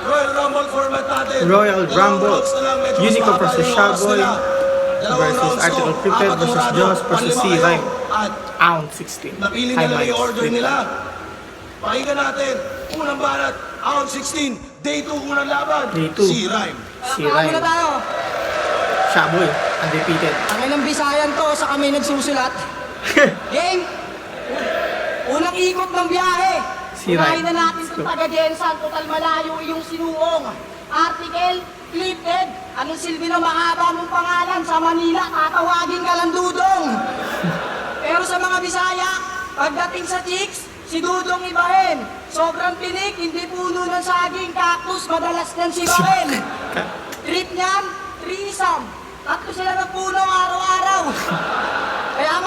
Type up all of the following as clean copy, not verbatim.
Royal Rumble format natin. Royal Rumble. Rounds na lang, medyo mas Unico mahaba versus yung oras Shaboy nila. Dalawang versus rounds to. Article Crypted Apat versus orado, Joss versus panlima C-Rhyme. kayo. At Round 16. napili High nila yung mics, order flip nila. side. Pakinggan natin. Unang barat, round 16. Day 2, unang laban. Day 2. C-Rhyme. C-Rhyme. Muna tayo. Shaboy, undefeated. Ang ilang Bisayan to sa kami nagsusulat. Game. Unang ikot ng biyahe. Si Unahin Ryan. na natin itong taga-Jensan. Total malayo iyong sinuong. Article, clipped. Anong silbi ng mahaba mong pangalan sa Manila? Tatawagin ka lang Dudong. Pero sa mga Bisaya, pagdating sa chicks, si Dudong ibahin. Sobrang tinik, hindi puno ng saging, cactus, madalas niyang sibahin. Trip niyan, threesome. Tatlo sila ng puno araw-araw. Kaya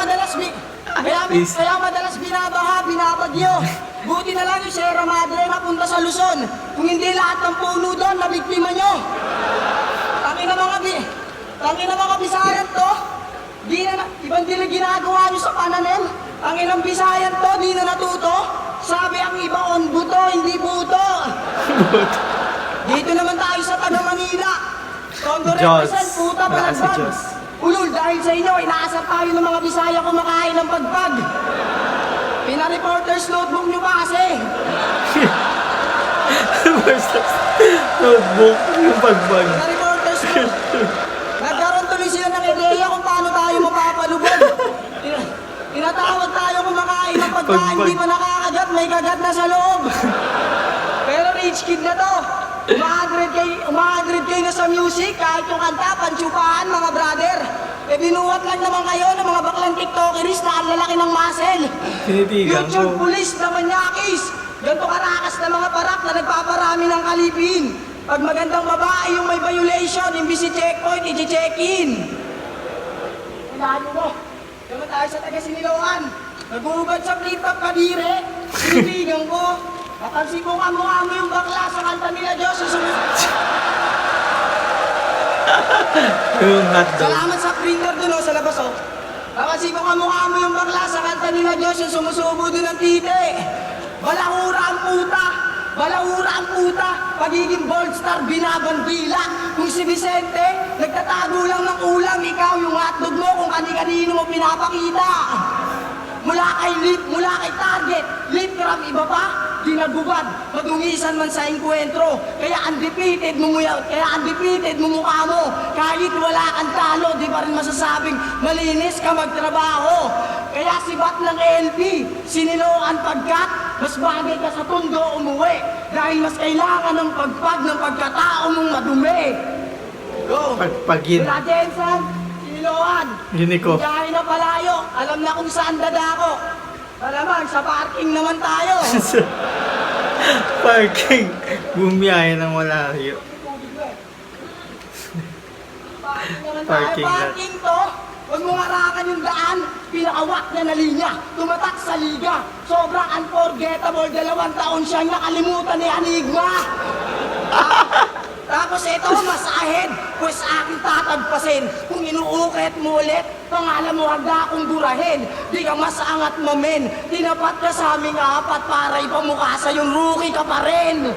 madalas binabaha, binabagyo. Buti na lang yung Sierra Madre napunta sa Luzon. Kung hindi lahat ng puno doon, nabiktima nyo. Tangin na mga Bisayan to. Ibang din na ginagawa nyo sa pananim. Ang ilang Bisayan to, di na natuto. Sabi ang iba on buto, hindi buto. Dito naman tayo sa taga Manila. Tondo Diyos. represent, puta Wala si balagban. Diyos. Ulul, dahil sa inyo, inaasar tayo ng mga Bisaya kumakain ng pagpag. Pina-reporter's notebook nyo pa kasi. Versus notebook, yung pagbag. Pina-reporter's notebook. Nagkaroon tuloy sila ng ideya kung paano tayo mapapalubog. Tinatawag tayo kumakain ng pagkain, Pagpag. di pa nakakagat, may kagat na sa loob. Pero rich kid na to. Uma-100K na sa music, kahit yung kanta, pantsupaan, mga brother. Eh, binuhat lang naman kayo ng mga baklang tiktokeris na ang lalaki ng muscle. Tinitigan YouTube ko. police na manyakis. Ganto karakas na mga parak na nagpaparami ng kalipin. Pag magandang babae yung may violation, imbis si checkpoint, i-check-in. Ilayo mo. Naman tayo sa taga-Siniloan. Nag-uubad sa flip-top kadire. Sinibigan ko. Napansin ko kamukha mo yung bakla sa kanta nila Diyos. Yung hotdog. Salamat sa printer dun sa labas oh. Napansin ko kamukha mo yung bakla sa kanta nila Diyos yung sumusubo dun ng tite. Balahura ang puta. Balahura ang puta. Pagiging bold star, binabandila. Kung si Vicente, nagtatago lang ng ulam. Ikaw yung hotdog mo kung kani-kanino mo pinapakita. Mula kay target, lip gram iba pa, dinagubad, madungisan man sa enkwentro. Kaya undefeated mo mukha mo. Kahit wala kang talo, di pa rin masasabing malinis ka magtrabaho. Kaya sibat ng LP, siniloan pagkat, mas bagay ka sa Tondo umuwi. Dahil mas kailangan ng pagpag ng pagkatao mong madumi. Go! Pagpagin. Wala Jensen, siniloan. Unico. Biyahe na palayo, alam na kung saan dadako. Malamang, sa parking naman tayo. Parking. Bumiyahe ng malayo. Parking lot. Parking to, huwag mong harangan yung daan, pinakawak niya na linya, tumatak sa liga. Sobrang unforgettable, 2 taon siyang nakalimutan ni Enigma. Tapos ito, mas ahead, pues aking tatagpasin. Kung inuukit mo ulit, pangalan mo hagda akong burahin. Di ka mas angat mamen, tinapat ka sa aming apat para ipamukha sa yung rookie ka pa rin.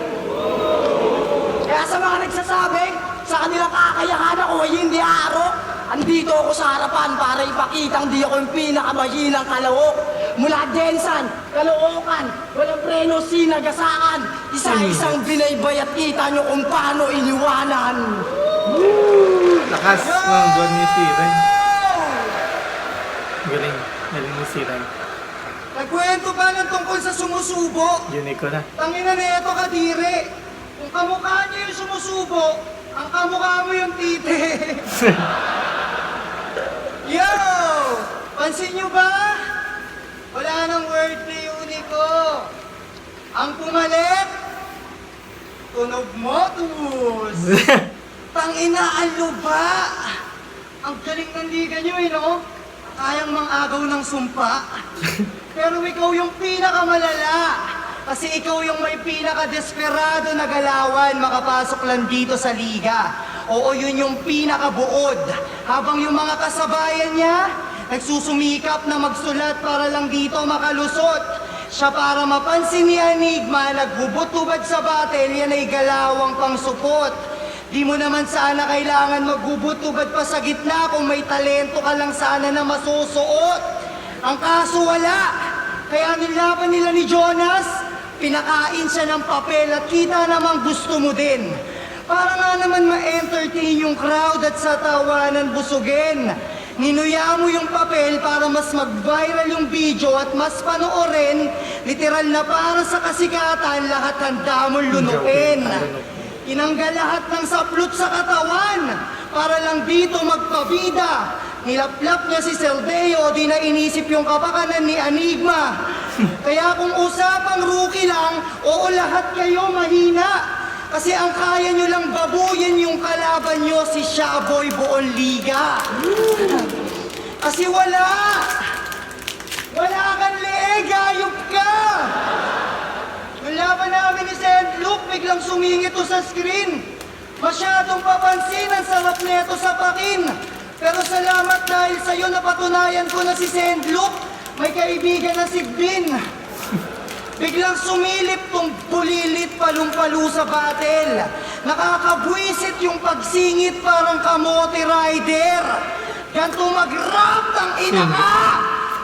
Kaya sa mga nagsasabing, sa kanilang kakayahan ako ay hindi aro, andito ako sa harapan para ipakitang di ako yung pinakamahinang kalawok. Mula Jensan, Caloocan, walang preno, sinagasaan. Isa-isang binaybay at kita nyo kung paano iniwanan. Lakas ng doon ni Siren. Galing. Galing ni Siren. Nagkwento pa ng tungkol sa sumusubo. Unico na. Tangina na ito kadire. Kung kamukha niyo yung sumusubo, ang kamukha mo yung tite. Yo! Pansin nyo ba? Wala nang word ni Unico. Ang pumalit, tunog mo, tus. Tangina, ang luba. Ang galing ng liga nyo, no? Kayang mang-agaw ng sumpa. Pero ikaw yung pinakamalala. Kasi ikaw yung may pinaka-desperado na galawan makapasok lang dito sa liga. Oo, yun yung pinakabuod. Habang yung mga kasabayan niya, nagsusumikap na magsulat para lang dito makalusot. Siya para mapansin ni Enigma, naghubot-hubad sa battle, yan ay galawang pangsupot. Di mo naman sana kailangan maghubot-hubad pa sa gitna kung may talento ka lang sana na masusuot. Ang kaso wala. Kaya nilaban nila ni Jonas, pinakain siya ng papel at kita namang gusto mo din. Para nga naman ma-entertain yung crowd at sa tawanan busugin. Ninuya mo yung papel para mas mag-viral yung video at mas panoorin. Literal na para sa kasikatan, lahat handa mong lunukin. Tinanggal lahat ng saplot sa katawan para lang dito magpabida. Nilaplap niya si Celdeo, di na inisip yung kapakanan ni Enigma. Kaya kung usapang rookie lang, oo lahat kayo mahina. Kasi ang kaya nyo lang babuyin yung kalaban nyo si Shaboy buong liga. Kasi wala kang leeg, ayop ka! Nung laban namin ni St. Luke, biglang sumingit to sa screen. Masyadong papansin, ang sarap neto sa pakin. Pero salamat dahil sa'yo napatunayan ko na si St. Luke, may kaibigan na si Bin. Biglang sumilip tong bulilit palong-palo sa battle. Nakakabwisit yung pagsingit parang kamote rider. Ganto mag-rap ng ina ka!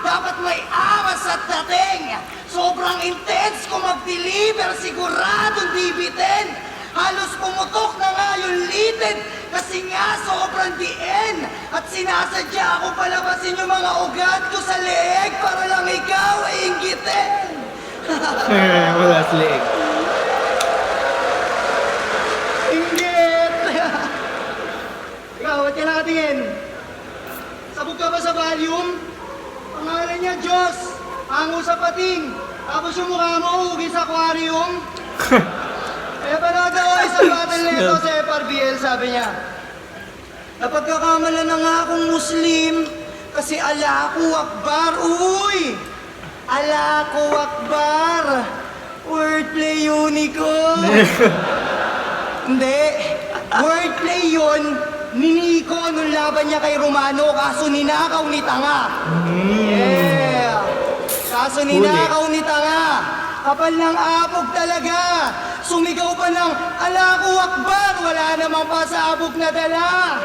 Dapat may amas at dating. Sobrang intense kung mag-deliver, siguradong bibitin. Halos pumutok na nga yung litid kasi nga sobrang diin. At sinasadya ko palabasin yung mga ugat ko sa leeg para lang ikaw ay inggitin. Wala sa leeg. Inggit! Ikaw, ba't ka nakatingin? Sabog ka ba sa volume? Pangalan niya Diyos, hango sa pating. Tapos yung mukha mo, ugi sa aquarium. Kaya panood ako isang battle na ito sa FRBL, sabi niya. Napagkakamala na nga akong Muslim kasi Allahu Akbar, uy! Allahu Akbar! Wordplay unicorn! Hindi, wordplay yun, ni Nico nung laban niya kay Romano, kaso ninakaw ni Tanga. Yeah! Kaso ninakaw ni Tanga. Kapal ng apog talaga. Sumigaw pa ng Allahu Akbar, wala namang pasabog na dala.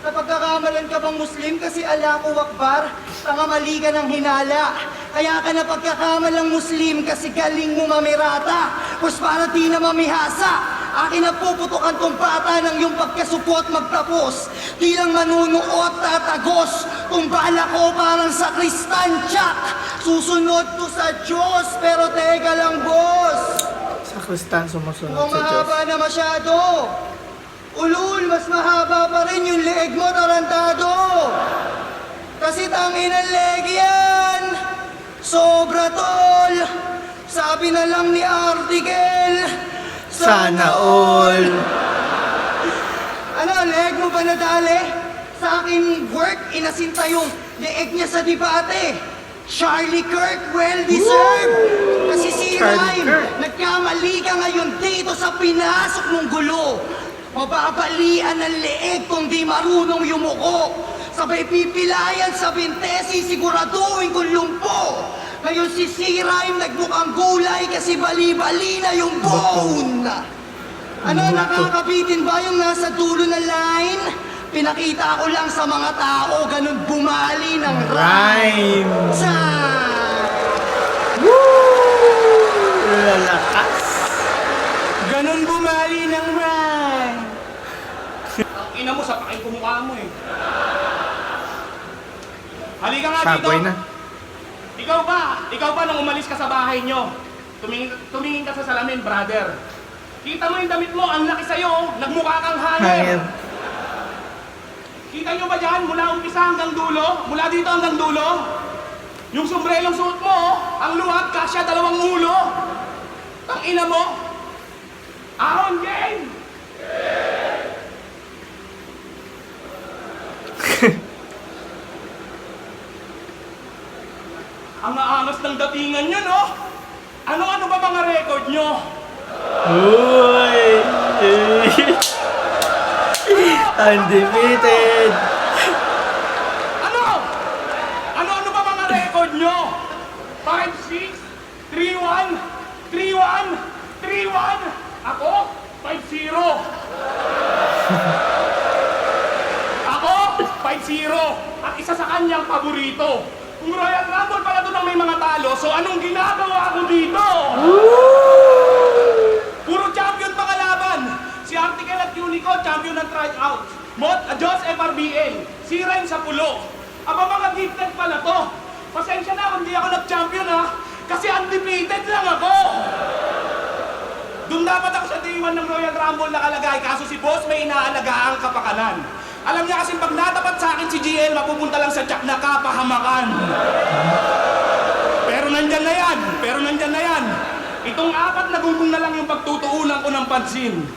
Napagkakamalan ka bang Muslim kasi Allahu Akbar, tanga mali ka ng hinala. Kaya ka napagkakamalang Muslim kasi galing mo mamirata. Pues para di na mamihasa. Akin na puputukan tong bata ng iyong pagkasupot magtapos. Di lang manunuot tatagos. Kung bala ko parang sa kristansyak. Susunod to sa Diyos, pero teka lang boss. Sa Kristan sumusunod Kung sa Diyos. mahaba na masyado. Ulul, mas mahaba pa rin yung leeg mo, tarantado. Kasi tangin ang leeg yan. Sobra tol. Sabi na lang ni Article. Sana all. Ano, leeg mo ba nadali? Sa akin work, inasinta yung leeg niya sa debate. Charlie Kirk, well deserved. Kasi si Charlie Rhyme, Kirk. nagkamali ka ngayon dito sa pinasok mong gulo. Mababalian ang leeg kung di marunong yumuko. Sabay pipilayan sa bintesi, siguraduhin kung lumpo. Ngayon si Rhyme nagmukhang gulay kasi bali-bali na yung bone. Ano, nakakabitin ba yung nasa dulo ng line? Pinakita ko lang sa mga tao, ganun bumali ng rhyme. Rhyme. Sa... Lalakas. Ganun bumali ng rhyme. Ina mo, sa paking kumukha mo eh. Halika nga dito. Shaboy na. Ikaw ba nung umalis ka sa bahay nyo? Tumingin ka sa salamin, brother. Kita mo yung damit mo, ang laki sa'yo, nagmukha kang hangin. Hangin. Kita nyo ba dyan, mula umpisa hanggang dulo? Mula dito hanggang dulo? Yung sombrelong suot mo, ang luwag, kasya, 2 ulo. Tang ina mo. Ahon, game! Ang aangas ng datingan nyo, no? Ano-ano ba mga record nyo? Uy! Undefeated! Ano? Ano-ano ba mga record nyo? 5-6, Ako, 5-0. At isa sa kanyang paborito. Kung Royal Rumble pala doon ang may mga talo, so anong ginagawa ko dito? Puro champion pa kalaban. Si Article at Unico, champion ng tryout. Mot, Diyos, FRBA. Si Ren sa pulo. Aba mga gifted pala to. Pasensya na kung di ako nag-champion ha. Kasi undefeated lang ako. Doon dapat ako sa day 1 ng Royal Rumble nakalagay, kaso si boss may inaalagaang kapakanan. Alam niya kasi pag natapat sa akin si GL, mapupunta lang sa tsak na kapahamakan. Pero nandyan na yan. Itong 4 na gunggong na lang yung pagtutuunan ko ng pansin.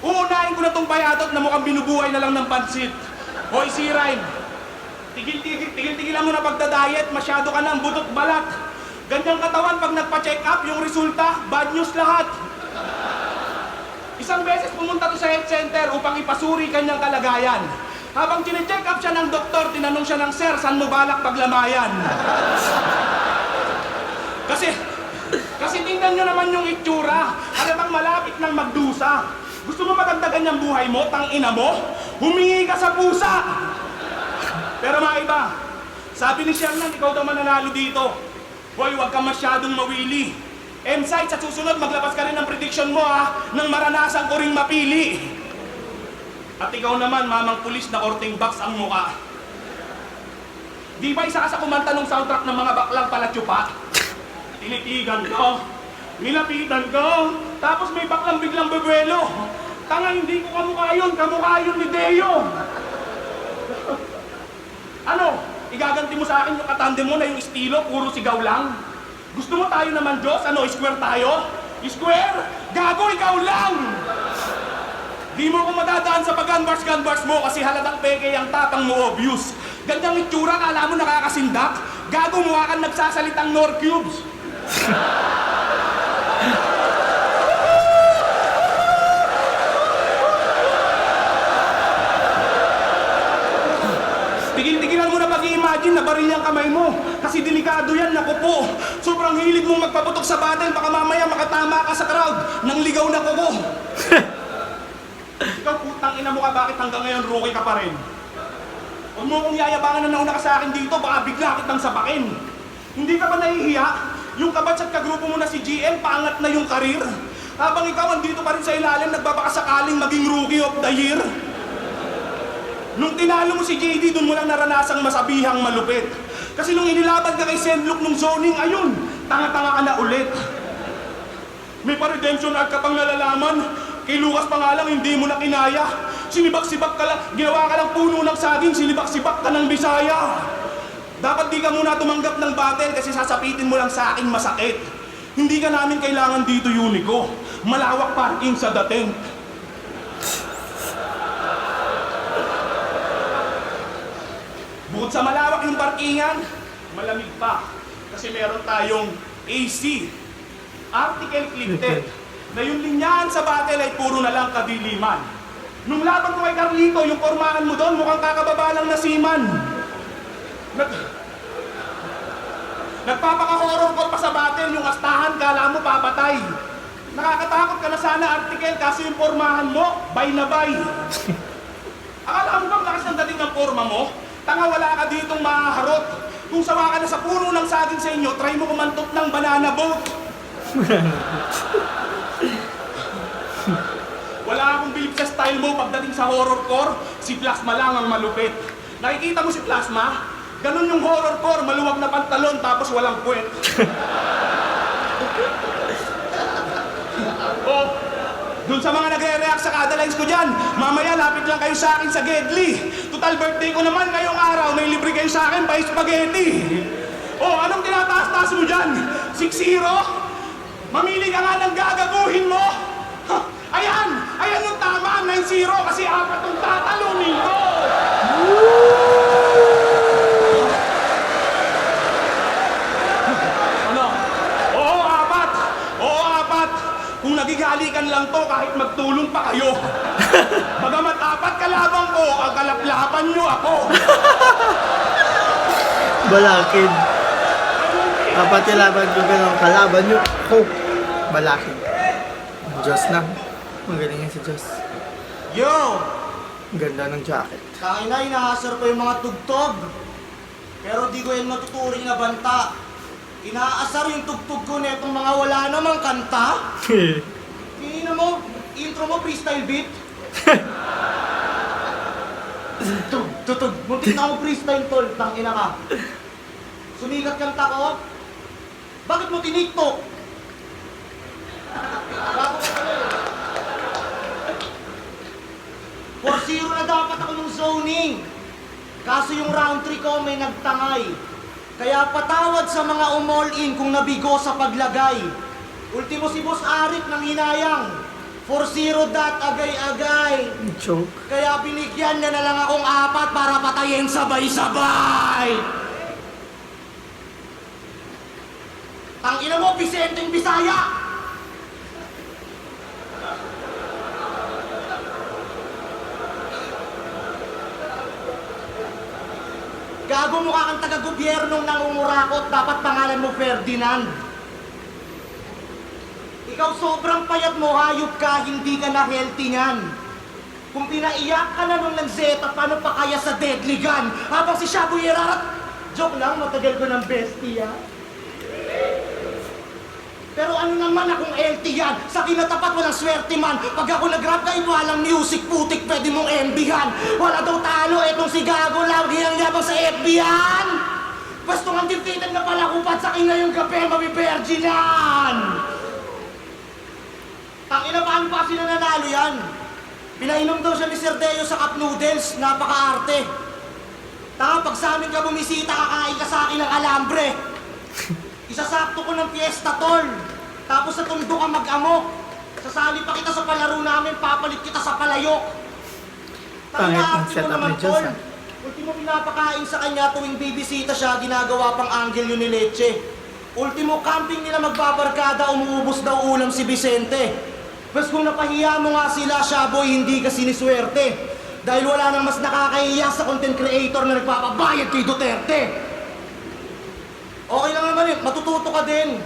Uunahin ko na tong payatot na mukhang binubuhay na lang ng pansit. Hoy, si Ryan, tigil-tigilan mo na pagda-diet, masyado ka ng butot balat. Ganyang katawan pag nagpa-check up, yung resulta, bad news lahat. Isang beses pumunta to sa health center upang ipasuri kanyang kalagayan. Habang chine-check up siya ng doktor, tinanong siya ng sir, saan mo balak paglamayan? Kasi tingnan nyo naman yung itsura, halatang malapit ng magdusa. Gusto mo magandaggan yung buhay mo, tangina mo? Humingi ka sa pusa! Pero mga iba, sabi ni Shernan, ikaw daw mananalo dito. Hoy, huwag kang masyadong mawili. M-Site, sa susunod, maglabas ka rin ng prediction mo ha, nang maranasan ko ring mapili. At ikaw naman, mamang pulis na korting box ang mukha. Di ba isa ka sa kumanta ng soundtrack ng mga baklang palatsupa? Tinitigan ko, nilapitan ko, tapos may baklang biglang bebuelo. Tanga, hindi ko kamukha yun ni Deo. Ano, igaganti mo sa akin yung katandem mo na yung estilo, puro sigaw lang? Gusto mo tayo naman, Diyos? Ano, square tayo? Square? Gago, ikaw lang! Di mo ko madadaan sa pag-gunbars mo kasi halatang peke ang tapang mo obvious. Ganyang itsura, kala mo nakakasindak? Gago, mukha kang nagsasalitang Nor Cubes. Tigil-tigilan mo na pag-i-imagine na baril yung kamay mo. Kasi delikado yan, naku po. Sobrang hilig mong magpaputok sa battle, baka mamaya makatama ka sa crowd ng ligaw na kuko. Ikaw putang ina mo ka, bakit hanggang ngayon rookie ka pa rin? Huwag mo kong yayabangan na nauna ka sa akin dito, baka bigla kitang sapakin. Hindi ka ba nahihiya? Yung kabatch at kagrupo mo na si GM, paangat na yung karir. Habang ikaw andito pa rin sa ilalim, nagbabakasakaling maging rookie of the year. Nung tinalo mo si JD, doon mo lang naranasang masabihang malupit. Kasi nung inilaban ka kay Senlook nung zoning, ayun, tanga-tanga ka na ulit. May pa-redemption arc ka pang nalalaman. Kay Lucas pa nga lang, hindi mo na kinaya. Sinibak-sibak ka lang, ginawa ka lang puno ng saging, sinibak-sibak ka ng Bisaya. Dapat di ka muna tumanggap ng battle kasi sasapitin mo lang sa akin masakit. Hindi ka namin kailangan dito, Unico. Malawak parking sa dating. Bukod sa malawak yung parkingan, malamig pa. Kasi meron tayong AC, Article Clipted, na yung linyahan sa battle ay puro na lang kadiliman. Nung laban ko kay Carlito, yung pormahan mo doon, mukhang kakababa lang na seaman. Nagpapaka-horror ko pa sa battle, yung astahan, kala mo papatay. Nakakatakot ka na sana, Article, kasi yung pormahan mo, bay na bay. Akala mo bang lakas ng dating ng porma mo? Tanga, wala ka ditong mahaharot. Kung sawa ka na sa puno ng saging sa inyo, try mo kumantot ng banana boat. Wala akong bilib sa style mo pagdating sa horrorcore, si Plasma lang ang malupit. Nakikita mo si Plasma? Ganun yung horrorcore, maluwag na pantalon tapos walang puwet. Oh, dun sa mga nagre-react sa kada lines ko dyan, mamaya lapit lang kayo sa akin sa Gedli. Total birthday ko naman ngayong araw, may libre kayo sa akin by spaghetti. Oh, anong tinataas-taas mo dyan? 6-0? Mamili ka nga ng gagaguhin mo? Ha, ayan yung tama, 9-0 kasi 4 yung tatalunin ko. Ano? Oo, 4. Kung nagigalikan lang to, kahit magtulong pa kayo. Bagamat 4 kalabang ko, ang kalaplapan nyo ako. Balakin. Kapatilaban ko ganun, kalaban nyo. Hope. Balakin. Diyos na. Magaling yan si Diyos. Yo! Ganda ng jacket. Kaya na, inaasar ko yung mga tugtog. Pero di ko yan matuturing na banta. Inaasar yung tugtog ko na itong mga wala namang kanta. Tingnan mo, intro mo, freestyle beat. Tutug. Muntik na ako freestyle, tol. Tangina ka. Sumigat kanta ko. Bakit mo tiniktok? Bago ka pala eh. 4-0 na dapat ako ng zoning. Kaso yung round 3 ko may nagtangay. Kaya patawad sa mga umall-in kung nabigo sa paglagay. Ultimo si Boss Arik ng hinayang. 4-0 dat agay-agay. Choke. Kaya binigyan niya na lang akong 4 para patayin sabay-sabay. Tangina mo, Vicenteng Bisaya! Gago mukha kang taga-gobyernong nangungurakot, dapat pangalan mo Ferdinand. Ikaw sobrang payat mo, hayop ka, hindi ka na healthy niyan. Kung pinaiyak ka na nung ng Zeta, paano pa kaya sa deadly gun? Habang si Shabu Yerarat, joke lang, matagal ko ng bestia. Pero ano naman akong healthy yan? Sa kinatapat walang swerte man. Pag ako nag-rap kayo, walang music, putik, pwede mong MB-han. Wala daw talo, etong si Gago, lagi ang yabang sa FB yan. Basto nga defeated na pala kupat sa akin ngayong gabi, mabiberginan. Tangina, paano pa kasi nananalo yan? Pinainom daw siya ni Sir Deo sa cup noodles, napaka-arte. Tanga, pag sa amin ka bumisita, kakain ka sa akin ng alambre. Isasakto ko ng fiesta, tol. Tapos sa tundo ka mag-amok. Sasali pa kita sa palaro namin, papalit kita sa palayok. Pangit ang Tanga, setup naman, ni Diyos, tol. Ultimo pinapakain sa kanya tuwing bibisita siya, ginagawa pang angle yun ni Leche. Ultimo camping nila magbabarkada, umuubos daw ulam si Vicente. Mas kung napahiya mo nga sila, Shaboy, hindi ka siniswerte. Dahil wala nang mas nakakahiya sa content creator na nagpapabayad kay Duterte. Okay lang naman matututo ka din.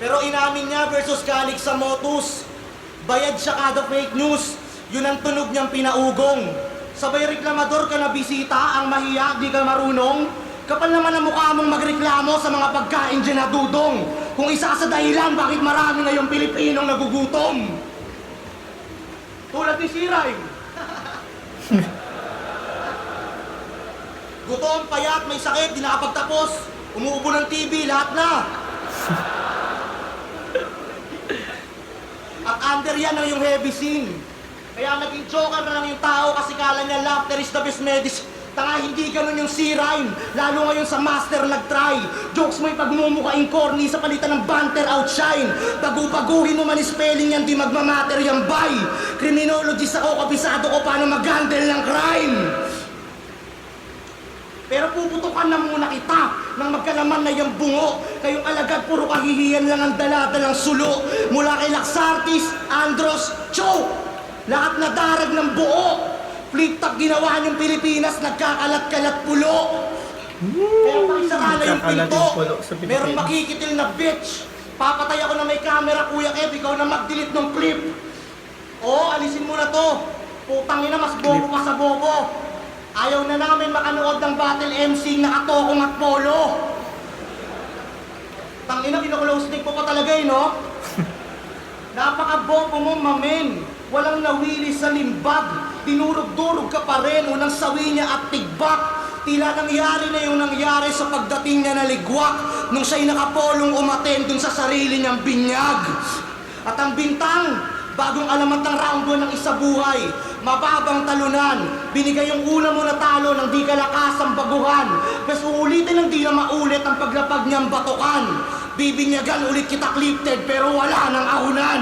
Pero inamin niya versus Calix sa Motus. Bayad siya kada fake news. Yun ang tunog niyang pinaugong. Sabay reklamador ka na bisita, ang mahiya, di ka marunong. Kapal naman ang mukha mong magreklamo sa mga pagkain dyan na dudong. Kung isa sa dahilan bakit marami ngayong Pilipinong nagugutom. Tulad ni Siray. Gutom, payat, may sakit, di nakapagtapos. Umuubo ng TV, lahat na. At under yan ang yung heavy scene. Kaya naging joker na lang yung tao kasi kala niya laughter is the best medicine. Tanga, hindi ganun yung C-rhyme. Lalo ngayon sa master nag-try. Jokes mo'y pagmumukhaing corny sa palitan ng banter outshine. Bagu-baguhin mo man spelling yan, di magmamatter yung buy. Criminologist ako, kabisado ko paano mag-handle ng crime. Pero puputukan na muna kita nang magkalaman na yung bungo. Kayong alagad, puro kahihiyan lang ang daladalang sulo. Mula kay Laxartis, Andros, Choke. Lahat na darag ng buo. Flip-top ginawa niyong Pilipinas, nagkakalat-kalat pulo. Kaya pakisara na yung pinto. Merong makikitil na bitch. Papatay ako na may camera, Kuya Kev, ikaw na mag-delete ng clip. Oo, alisin mo na to. Putang ina, mas bobo pa sa bobo. Ayaw na namin makanood ng battle MC na katokong at polo. Tangina, kino-close nick ko talaga eh, no? Napaka-bobo mo, mamen. Walang nawili sa limbag. Dinurog-durog ka pa rin, unang sawi niya at tigbak. Tila nangyari na yung nangyari sa pagdating niya na ligwak nung siya'y nakapolong umaten dun sa sarili niyang binyag. At ang bintang, bagong alamat ng round 1 ng isa buhay, mababang talunan. Binigay yung una mo na talo nang di ka lakas ang baguhan. Mas uulitin ang di na maulit ang paglapag niyang batukan. Bibinyagan ulit kita clipted pero wala nang ahunan.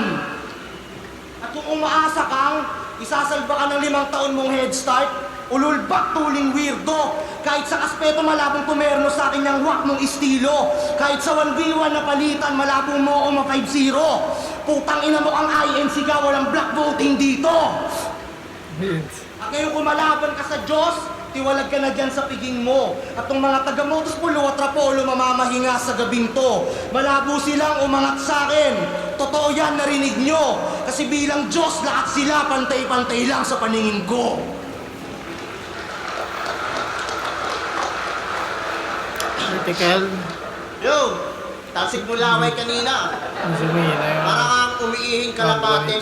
At kung umaasa kang isasalba ka ng 5 taon mong head start, ululbak tuling weirdo. Kahit sa aspeto malabong pumerno sa akin yung wak mong estilo. Kahit sa 1v1 na palitan, malabong mo o ma-5-0. Putang ina mo ang INC ka, walang black voting dito. At ngayon kumalaban ka sa Diyos, tiwalag ka na dyan sa piging mo. At ng mga taga-motos pulo at rapolo mamamahinga sa gabing to. Malabo silang umangat sa akin. Totoo yan, narinig nyo. Kasi bilang Diyos, lahat sila pantay-pantay lang sa paningin ko. Vertical. Yo, tasig mo laway kanina. Ang sumihin na yun. Parang ang umiihing kalapate.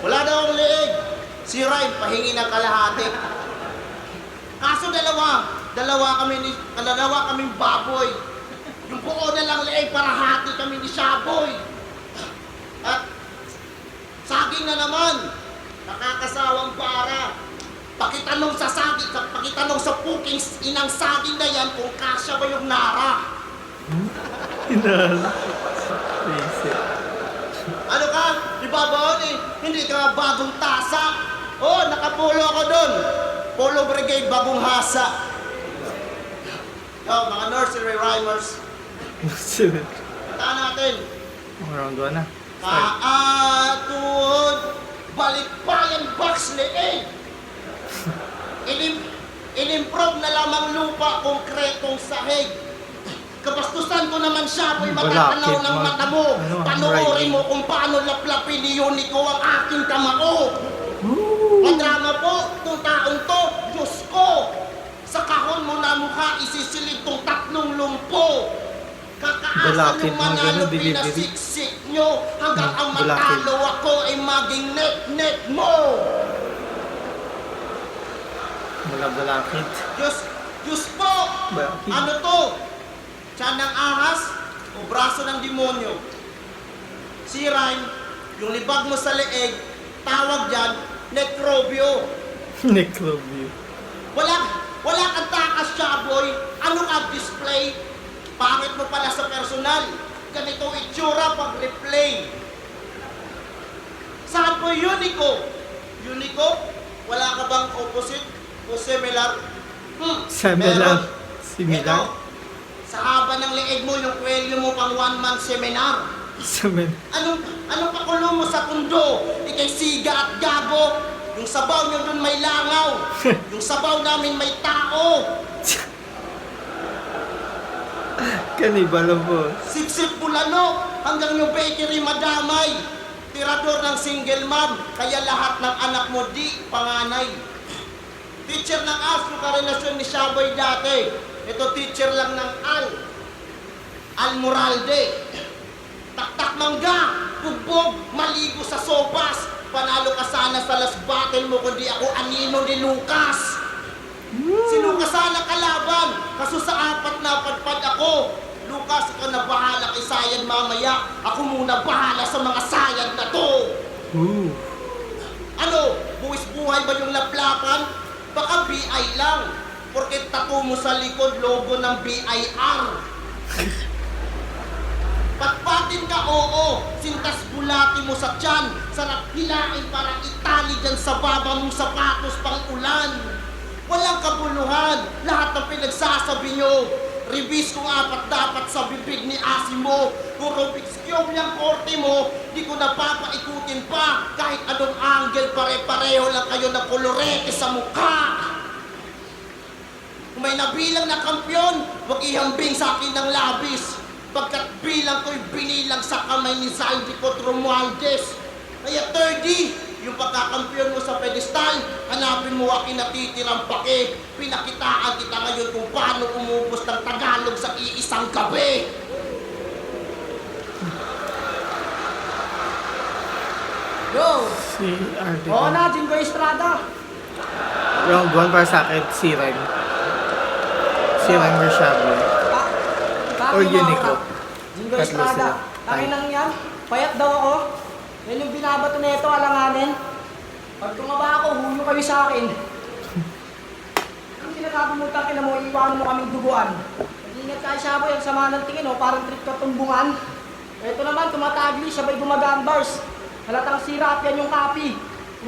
Wala daw akong leeg. Si Ryan, pahingi ng kalahati. Kaso dalawa kaming baboy. Yung buo na lang leeg para hati kami ni Shaboy. At saging na naman. Nakakasawang para. Pakitanong sa puking inang saging na yan kung kasya ba yung nara. Basic. Ano ka? Ibabaon eh. Hindi ka bagong tasa. Oh, nakapolo ako doon. Polo Brigade, bagong hasa. Yo, mga nursery rhymers. Sunod. Taan natin. Ang round 1 na. Kaatod, balikbayan box leeg. Inimprove na lamang lupa, konkretong sahig. Kabastusan ko naman siya, boy, matatanaw ng mata mo. Panoorin mo kung paano laplapin ni Unico ang aking kamao. Madrama po, itong taong to, Diyos ko. Sa kahon mo na mukha, isisilid tong 3 lumpo. Kakaasal Balakid yung mo, manalo, gano'n, delivery. pinasiksik nyo. Hanggang ang Balakid. matalo ako ay maging net-net mo. Mula balakid. Diyos po! Balakid. Ano to? Tiyan ng ahas o braso ng demonyo? Si Rhyme, yung libag mo sa leeg, tawag dyan, necrobio. Necrobio. Wala kang takas siya, boy. Ano ka display? Pangit mo pala sa personal. Ganito itsura pag replay. Saan po Unico? Unico? Wala ka bang opposite o similar? Similar. Meron. Similar. Ito, sa haba ng leeg mo, yung kwelyo mo pang 1-month seminar. Similar. Anong pakulo mo sa kundo? Ikay siga at gago. Yung sabaw nyo dun may langaw. Yung sabaw namin may tao. Kanibal po. Sipsip bulano hanggang yung bakery madamay. Tirador ng single mom, kaya lahat ng anak mo di panganay. Teacher ng AS, yung karelasyon ni Shaboy dati. Ito teacher lang ng Almoralde. Taktak mangga, bugbog, maligo sa sopas. Panalo ka sana sa last battle mo kundi ako anino ni Lucas. Si Lucas sana kalaban, kaso sa 4 na padpad ako. Lucas, ikaw na bahala kay sayad mamaya. Ako muna bahala sa mga sayad na to. Ano, buwis buhay ba yung laplapan? Baka BI lang. Porque tattoo mo sa likod, logo ng BIR. Patpatin ka, oo. Sintas bulati mo sa tiyan. Sarap hilain para itali dyan sa baba mong sapatos pang ulan. Walang kabuluhan. Lahat ng pinagsasabi nyo. Release kung 4 dapat sa bibig ni Asimo. Kung Rubik's Cube yung korte mo, di ko napapaikutin pa. Kahit anong angle, pare-pareho lang kayo na kolorete sa mukha. Kung may nabilang na kampyon, huwag ihambing sa akin ng labis. Pagkat bilang ko'y binilang sa kamay ni Saldico Romualdez. Kaya 30, yung pagkakampyon mo sa pedestal, hanapin mo aking natitirang pake. Pinakitaan kita ngayon kung paano umubos ng Tagalog sa iisang gabi. Yo! Si Artie. Oo na, Jingo Estrada. Round 1 para sa akin, si Rhyme. Si Rhyme or Shaboy. Or Unico. Jingo Tatlo Estrada. sila. Akin lang yan. Payat daw ako. Yan yung binabato na ito, alanganin. Pag tumaba ako, huyo kayo sa akin. Ang sinasabi mo, takin mo, iwanan mo kaming duguan. Mag-ingat ka, Shaboy, ang sama ng tingin, parang trip ka tumbungan. Ito naman, tumatagli, sabay gumagambars. Halatang sira at yan yung copy.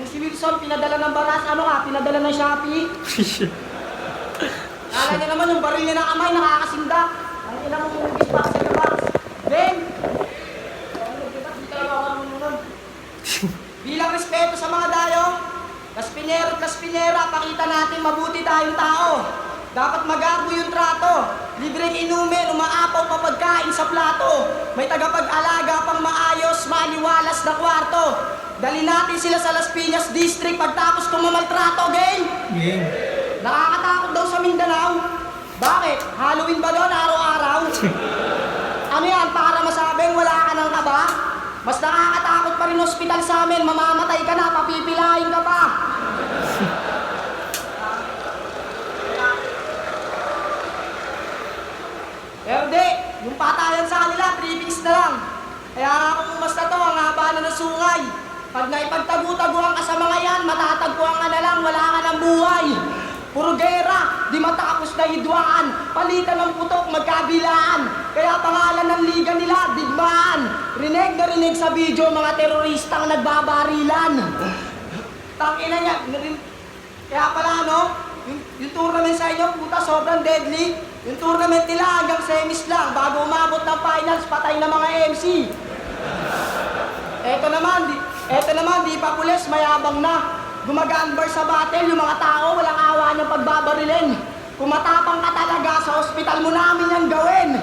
Yung si Wilson, pinadala ng baras, ano ka, pinadala ng Shopee. Kala niya naman yung baril niya ng kamay, nakakasindak. Ang ina mong hugis pa sa labas. Ben! Bilang respeto sa mga dayo, Laspinero at Laspinera, pakita natin mabuti tayong tao. Dapat magago yung trato. Libreng inumin, umaapaw pa pagkain sa plato. May tagapag-alaga pang maayos, maliwalas na kwarto. Dali natin sila sa Las Piñas District pagtapos kung mamaltrato, game! Game. Nakakatakot daw sa Mindanao. Bakit? Halloween ba doon araw-araw? Ano yan, para masabing wala ka ng kaba? Mas nakakatakot pa rin ospital sa amin, mamamatay ka na, papipilahin ka pa. Pero di, yung patayan sa kanila, 3 weeks na lang. Kaya nga kung basta to, ang haba na ng sungay. Pag naipagtagu-taguan ka sa mga yan, matatagpuan ka na lang, wala ka ng buhay. Puro gera, di matapos na hidwaan, palitan ng putok, magkabilaan. Kaya pangalan ng liga nila, digmaan. Rinig na rinig sa video, mga teroristang nagbabarilan. Tangina niya, kaya pala no, yung tournament sa inyo, puta, sobrang deadly. Yung tournament nila hanggang semis lang, bago umabot ng finals, patay na mga MC. Eto naman, di pa pulis, mayabang na. Gumagambar sa battle, yung mga tao, walang awa niyang pagbabarilin. Kung matapang ka talaga, sa ospital mo namin yan gawin.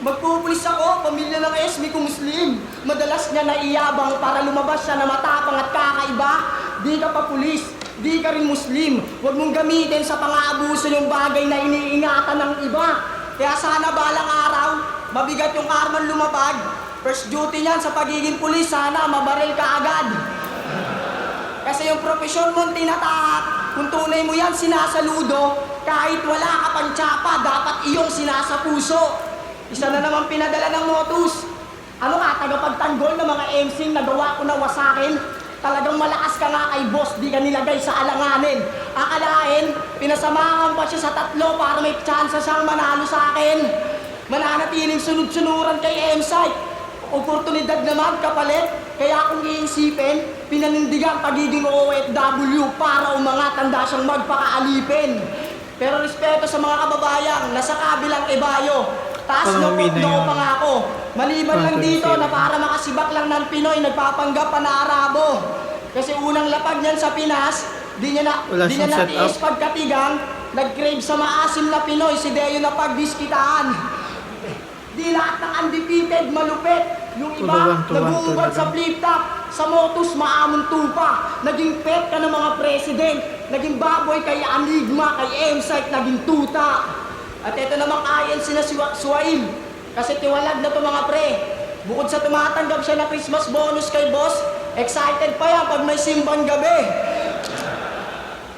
Magpupulis ako, pamilya ng SB kung Muslim. Madalas niya naiyabang para lumabas siya na matapang at kakaiba. Di ka pa pulis, di ka rin Muslim. Huwag mong gamitin sa pang-aabuso yung bagay na iniingatan ng iba. Kaya sana balang araw, mabigat yung karman lumapag. First duty niyan sa pagiging pulis, sana mabaril ka agad. Kasi yung profesyon mong tinatahak, kung tunay mo yan sinasaludo, kahit wala ka pang tsapa, dapat iyong sinasapuso. Isa na naman pinadala ng Motus. Ano ka, tagapagtanggol ng mga MC nagawa ko na wasakin? Talagang malakas ka nga kay boss, di ka nilagay sa alanganin. Akalain, pinasamahan pa siya sa 3 para may chance siyang manalo sa akin. Mananatiling sunod-sunuran kay M-Site. Oportunidad naman kapalit, kaya kung iisipin, pinanindigan pagiging OFW para umangat, handa siyang magpakaalipin. Pero respeto sa mga kababayang nasa kabilang ibayo, taas na pa nga ako. Maliban lang dito na para makasibak lang ng Pinoy, nagpapanggap pa na Arabo. Kasi unang lapag niyan sa Pinas, di niya natiis pagkatigang, nag-crave sa maasim na Pinoy, si Deo na pagdiskitaan. Di lahat ng undefeated malupit. Yung iba, nag-uubad sa flip-top. Sa Motus, maamong tupa. Naging pet ka ng mga president. Naging baboy kay Anigma, kay M-Site, naging tuta. At ito namang INC na si Suwail. Kasi tiwalag na to mga pre. Bukod sa tumatanggap siya na Christmas bonus kay boss, excited pa yan pag may simbang gabi.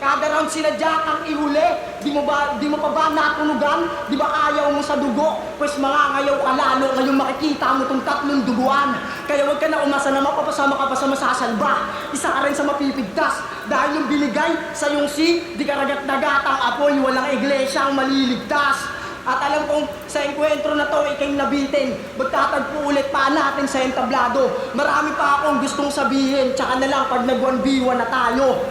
Kada round sinadya kang ihuli, di mo pa ba natunugan? Di ba ayaw mo sa dugo? Pues mangangayaw ka lalo, ngayong makikita mo tong 3 duguan. Kaya wag ka na umasa na mapapasama ka pa sa masasalba. Isa ka rin sa mapipigtas. Dahil yung binigay sa yung di ka ragat-dagatang apoy, walang iglesia ang maliligtas. At alam kong sa enkwentro na to, ikay nabitin. Magtatagpo ulit pa natin sa entablado. Marami pa akong gustong sabihin, tsaka na lang pag nag-1v1 na tayo.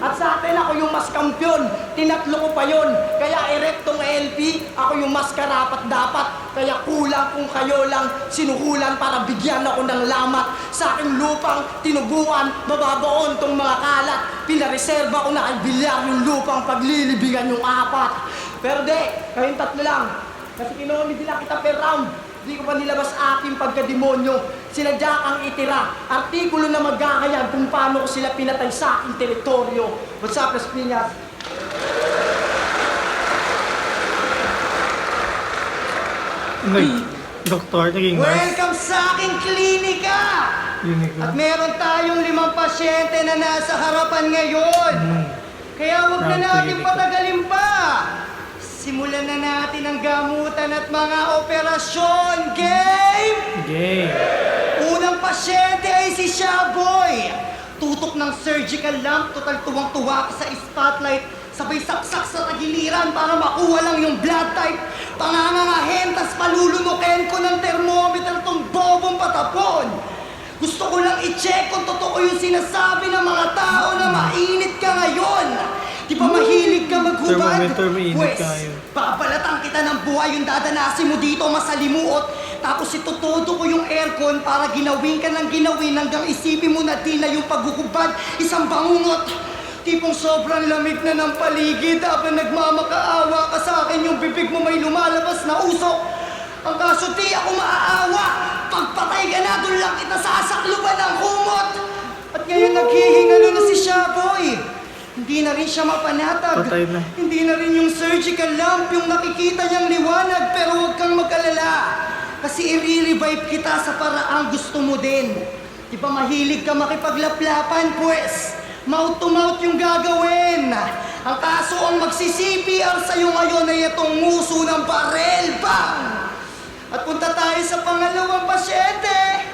At sa atin, ako yung mas kampyon. Tinatlo ko pa yun. Kaya erektong LP, ako yung mas karapat dapat. Kaya kulang kung kayo lang sinuhulan para bigyan ako ng lamat. Sa aking lupang tinubuan, mababaon tong mga kalat. Pinareserba ko na kay Bilyar yung lupang paglilibigan yung 4. Pero di, kayong 3 lang. Kasi kinomid nila kita per round. Di ko pa nilabas aking pagkademonyo. Sinadya kang itira. Artikulo na magkakayag kung paano ko sila pinatay sa aking teritoryo. What's up, Las Piñas? Doktor, naging nurse. Welcome sa aking klinika! At meron tayong 5 pasyente na nasa harapan ngayon. Kaya huwag na natin patagalin pa. Simulan na natin ang gamutan at mga operasyon. Game! Game. Unang pasyente ay si Shaboy. Tutok ng surgical lamp, total tuwang-tuwa ka sa spotlight. Sabay saksak sa tagiliran para makuha lang yung blood type. Pangangangahin, tas palulunukin ko ng thermometer tong bobong patapon. Gusto ko lang i-check kung totoo yung sinasabi ng mga tao na mainit ka ngayon. Di ba mahilig ka maghubad? Mainit ka Pwes, ngayon. babalatan kita ng buhay yung dadanasin mo dito masalimuot. Tapos itutodo ko yung aircon para ginawin ka ng ginawin hanggang isipin mo na di na yung paghubad, isang bangungot. Tipong sobrang lamig na ng paligid habang nagmamakaawa ka sa akin yung bibig mo may lumalabas na usok. Ang kaso di ako maaawa. Pagpatay ka na, doon lang kita sasakluban ng kumot. At ngayon naghihingalo na si Shaboy. Hindi na rin siya mapanatag. Patay na. Hindi na rin yung surgical lamp yung nakikita niyang liwanag. Pero huwag kang mag-alala. Kasi i-revive kita sa paraang gusto mo din. Di ba mahilig ka makipaglaplapan, pues? Mouth to mouth yung gagawin. Ang kaso ang magsi-CPR sa'yo ngayon ay itong nguso ng barel, bang! At punta tayo sa pangalawang pasyente.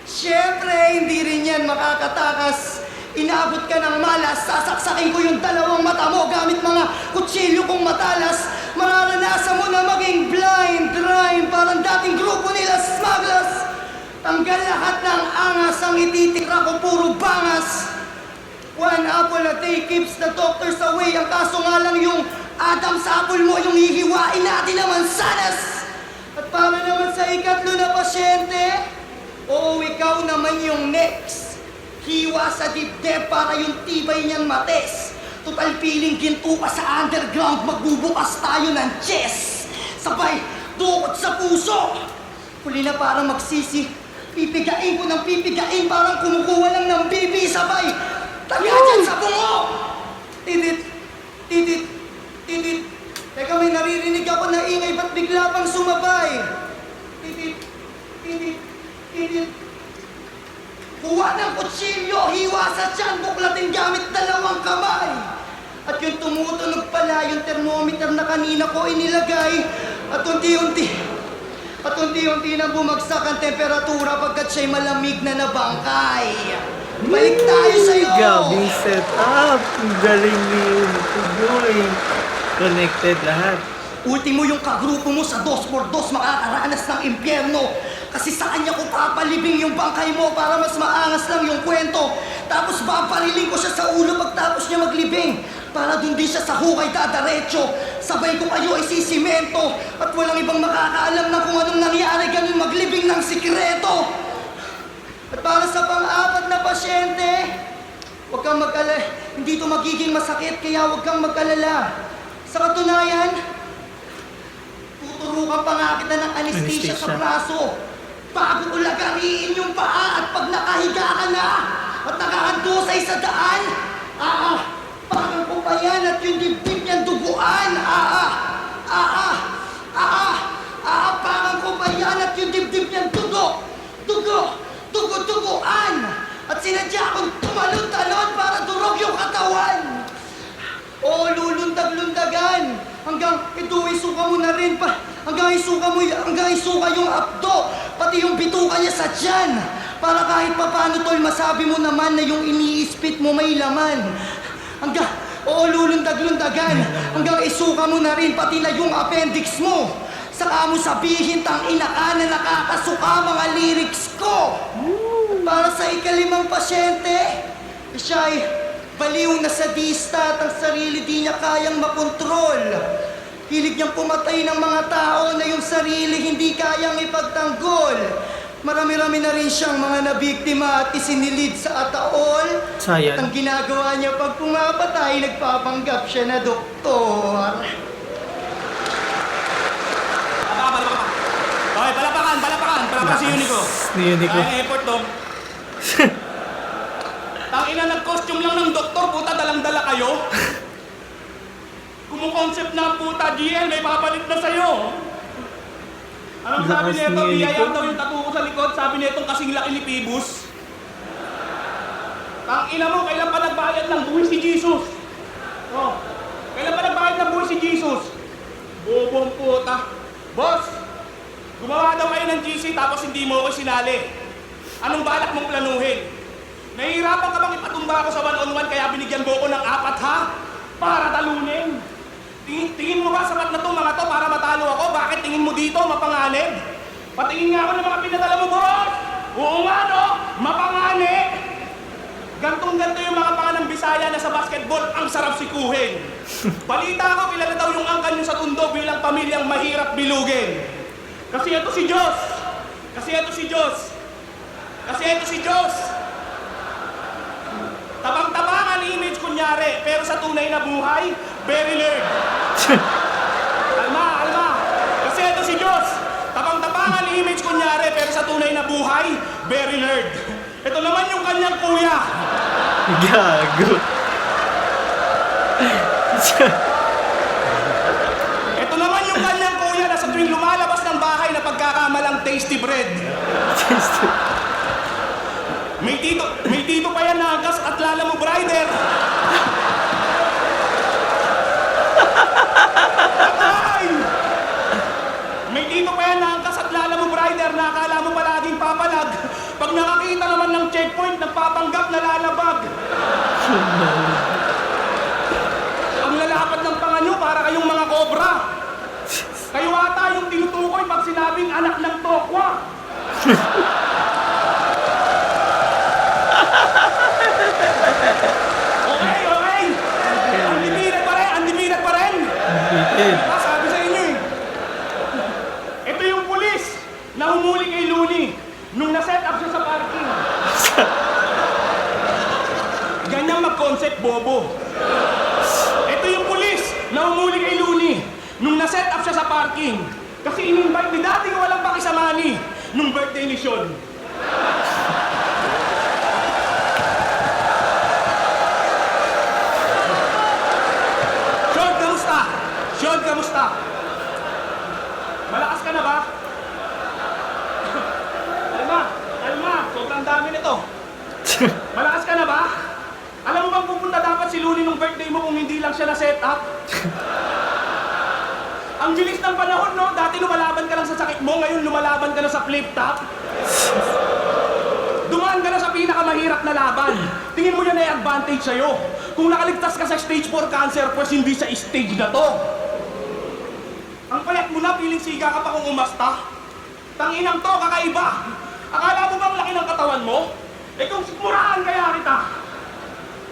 Siyempre, hindi rin yan makakatakas. Inaabot ka ng malas, sasaksakin ko yung dalawang mata mo gamit mga kutsilyo kong matalas. Mararanasan mo na maging blind, rhyme, parang dating grupo nila smugglers. Tanggal lahat ng angas, ang ititira ko puro bangas. One apple a day keeps the doctors away. Ang kaso nga lang yung Adam's apple mo, yung hihiwain natin naman sanas. At para naman sa ikatlo na pasyente, oo, ikaw naman yung next. Hiwa sa dibdib para yung tibay niyan mates. Total feeling ginto pa sa underground, magbubukas tayo ng chest. Sabay, dukot sa puso. Huli na parang magsisi, pipigain ko ng pipigain, parang kumukuha lang ng bibi. Sabay, taga dyan sa bungo. Tidit, tidit, tidit. Teka, may naririnig ako na ingay, ba't bigla pang sumabay? Tidit, tidit, tidit. Kuha ng kutsilyo, hiwa sa tiyan, buklatin gamit dalawang kamay. At yung tumutunog pala, yung thermometer na kanina ko inilagay. At unti-unti na bumagsak ang temperatura pagkat siya'y malamig na nabangkay. Balik tayo sa'yo! Gabi set up. Ang galing ni Boy. Connected lahat. Ultimo yung kagrupo mo sa 2x2 makakaranas ng impyerno. Kasi sa kanya ko papalibing yung bangkay mo para mas maangas lang yung kwento. Tapos babariling ko siya sa ulo pagtapos niya maglibing. Para dun din siya sa hukay dadaretso. Sabay ko kayo isisimento. At walang ibang makakaalam na kung anong nangyari ganun maglibing ng sikreto. At para sa pang-apat na pasyente, huwag kang mag-alala. Hindi to magiging masakit kaya huwag kang mag-alala. Sa katunayan, tuturukan pa nga kita ng anesthesia sa braso. Bago ko lagariin yung paa at pag nakahiga ka na at nakahandusay sa daan, parang ko pa yan at yung dibdib niyang duguan. Parang ko pa yan at yung dibdib niyang duguan. At sinadya akong tumalon-talon para durog yung katawan. O lulundag-lundagan hanggang ito isuka mo na rin pa. Hanggang isuka yung abdo, pati yung bituka niya sa tiyan. Para kahit papano tol, masabi mo naman na yung iniispit mo may laman. Lulundag-lundagan, hanggang isuka mo na rin pati na yung appendix mo. Saka mo sabihin tang ina ka na nakakasuka mga lyrics ko. At para sa ikalimang pasyente, siya'y baliw na sadista at ang sarili di niya kayang makontrol. Hilig niyang pumatay ng mga tao na yung sarili hindi kayang ipagtanggol. Marami-rami na rin siyang mga nabiktima at isinilid sa ataol. Sayang. At ang ginagawa niya pag pumapatay, nagpapanggap siya na doktor. Okay, palapakan si Unico. Ni Unico. Ay, effort dong. Tangina, nag-costume lang ng doktor, puta, dalang-dala kayo. Kumukoncept na ang puta, GL, may papalit na sa'yo. Anong sabi Lakas nito? ni Biyayaw Unico. daw yung tattoo ko sa likod, sabi nitong kasing laki ni Phoebus. Tangina mo, kailan pa nagbayad ng buhay si Jesus? Oh, kailan pa nagbayad ng buhay si Jesus? Bobong puta. Boss, gumawa daw kayo ng GC tapos hindi mo ako sinali. Anong balak mong planuhin? Nahihirapan ka bang ipatumba ako sa 1-on-1 kaya binigyan mo ko ng 4 ha? Para talunin. Tingin mo ba sapat na itong mga to para matalo ako? Bakit tingin mo dito mapanganib? Patingin nga ako ng mga pinadala mo, boss! Oo nga no, mapanganib! Gantong-ganto yung mga panganang Bisaya na sa basketball, ang sarap sikuhin. Balita ko, kilala daw yung angkan nyo sa Tondo bilang pamilyang mahirap bilugin. Kasi ito si Diyos! Tabang-tabangan image kunyari, pero sa tunay na buhay, very nerd. Alma. Kasi ito si Diyos. Tabang-tabangan image kunyari, pero sa tunay na buhay, very nerd. Ito naman yung kanyang kuya. Gago. Ito naman yung kanyang kuya na sa tuwing lumalabas ng bahay na pagkakamalang tasty bread. May tito pa yan na angkas at lala mo, Brider. Ay! May tito pa yan na angkas at lala mo, Brider, na akala mo palaging papalag. Pag nakakita naman ng checkpoint, nagpapanggap na lalabag. Ang lalapad ng panga nyo para kayong mga kobra. Kayo ata yung tinutukoy pag sinabing anak ng tokwa. Okay. Undefeated pa rin. Diba, sabi sa inyo eh. Ito yung pulis na humuli kay Looney nung na-set up siya sa parking. Ganyan mag-concept, bobo. Ito yung pulis na humuli kay Looney nung na-set up siya sa parking. Kasi in-invite ni dating walang pakisamani nung birthday ni Sean. Sean, kamusta? Malakas ka na ba? Kalma. Sobrang dami nito. Malakas ka na ba? Alam mo bang pupunta dapat si Looney nung birthday mo kung hindi lang siya na-set up? Ang bilis ng panahon, no? Dati lumalaban ka lang sa sakit mo, ngayon lumalaban ka na sa flip-top. Dumaan ka na sa pinakamahirap na laban. Tingin mo yan ay advantage sa'yo. Kung nakaligtas ka sa stage 4 cancer, pues hindi sa stage na to. Ang payat mo na, piling siga ka pa kung umasta. Tanginang to, kakaiba. Akala mo bang laki ng katawan mo? Eh kung murahan kaya kita.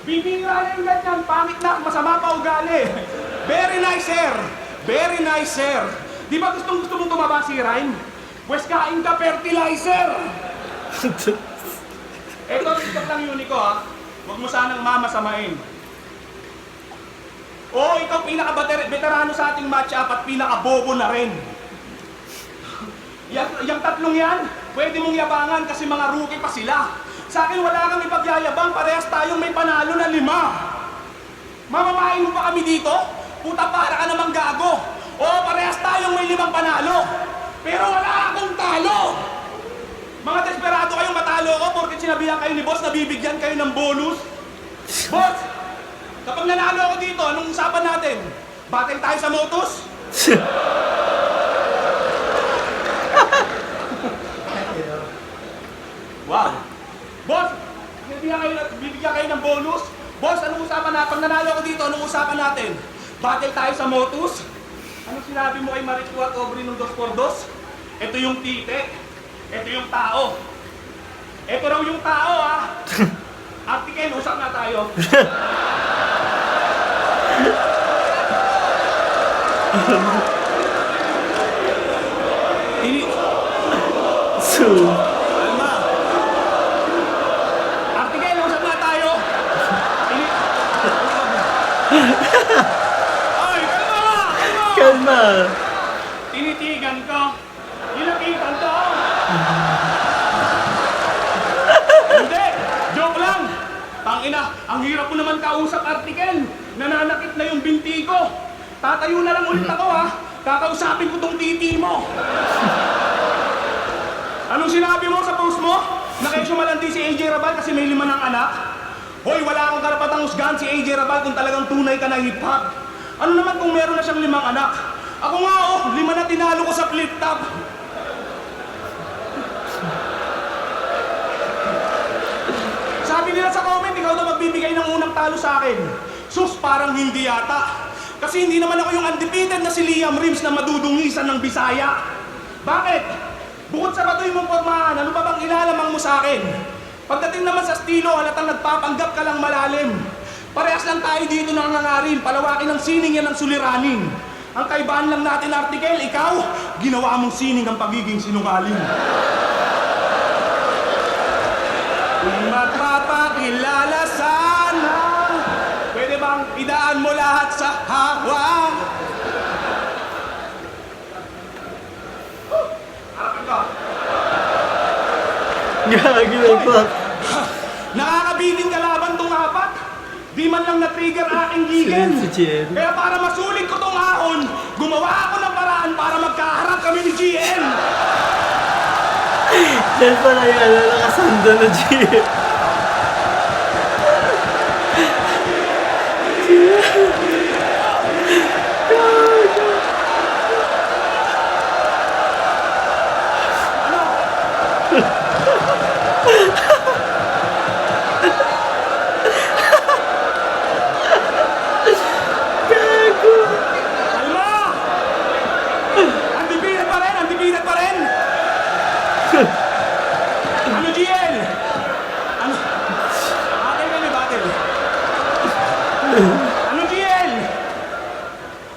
Bibira na yung ganyan, pangit na, masama pa ugali. Very nice, sir. Di ba gusto mong tumaba si Rhyme? Pues kain ka fertilizer. Eto, tiktok lang yun ko ha. Huwag mo sanang mamasamain. Oo, ikaw pinaka-veterano sa ating match-up at pinaka-bobo na rin. Yung tatlong yan, pwede mong yabangan kasi mga rookie pa sila. Sa akin wala kang ipagyayabang, parehas tayong may panalo na 5. Mamamain mo pa kami dito? Puta, para ka namang gago. Oo, parehas tayong may 5 panalo. Pero wala akong talo. Mga desperado kayong matalo ko porque sinabihan kayo ni boss na bibigyan kayo ng bonus. Boss, kapag nanalo ako dito, anong usapan natin? Battle tayo sa motos? Wow. Boss, bibigyan kayo ng bonus? Boss, anong usapan natin? Pag nanalo ako dito, anong usapan natin? Battle tayo sa motos? Anong sinabi mo kay Marichu at Aubrey nung 2x2? Ito yung tite. Ito yung tao. Ito raw yung tao, ha? Artikel, usap na tayo. Alma. Artikel, usap na tayo. Ay, Kalma. Tinitigan ko. Nilapitan to. Hindi! Joke lang! Tangina, ang hirap mo naman kausap, Artikel. Nananakit na yung binti ko. Tatayo na lang ulit ako, ha? Kakausapin ko tong titi mo. Anong sinabi mo sa post mo? Na kayo sumalandi si AJ Rabal kasi may 5 ng anak? Hoy, wala akong karapatang husgahan si AJ Rabal kung talagang tunay ka na hip-hop. Ano naman kung meron na siyang 5 anak? Ako nga, 5 na tinalo ko sa flip-top. Sabi nila sa comment, ikaw na magbibigay ng unang talo sa akin. Sus, parang hindi yata. Kasi hindi naman ako yung undefeated na si Liam Rims na madudungisan ng Bisaya. Bakit? Bukod sa batoy mong pormahan, ano pa bang ilalamang mo sa akin? Pagdating naman sa estilo, halatang nagpapanggap ka lang malalim. Parehas lang tayo dito nangangarin, palawakin ng sining yan ang suliranin. Ang kaibahan lang natin, Artikel, ikaw, ginawa mong sining ang pagiging sinungaling. Kung magpapakilala sana, pwede bang idaan mo lahat sa hawa? Harapin ka. Gagi na pa. Nakakabitin ka laban tong 4. Di man lang na-trigger aking gigil. Si GL. Kaya para masulit ko tong ahon, gumawa ako ng paraan para magkaharap kami ni GL. Yan pala yung ano, nakasando na GL. Kalma! Undefeated pa rin! Undefeated pa rin! Ano, GL? Ano? Battle kami, battle. Ano, GL?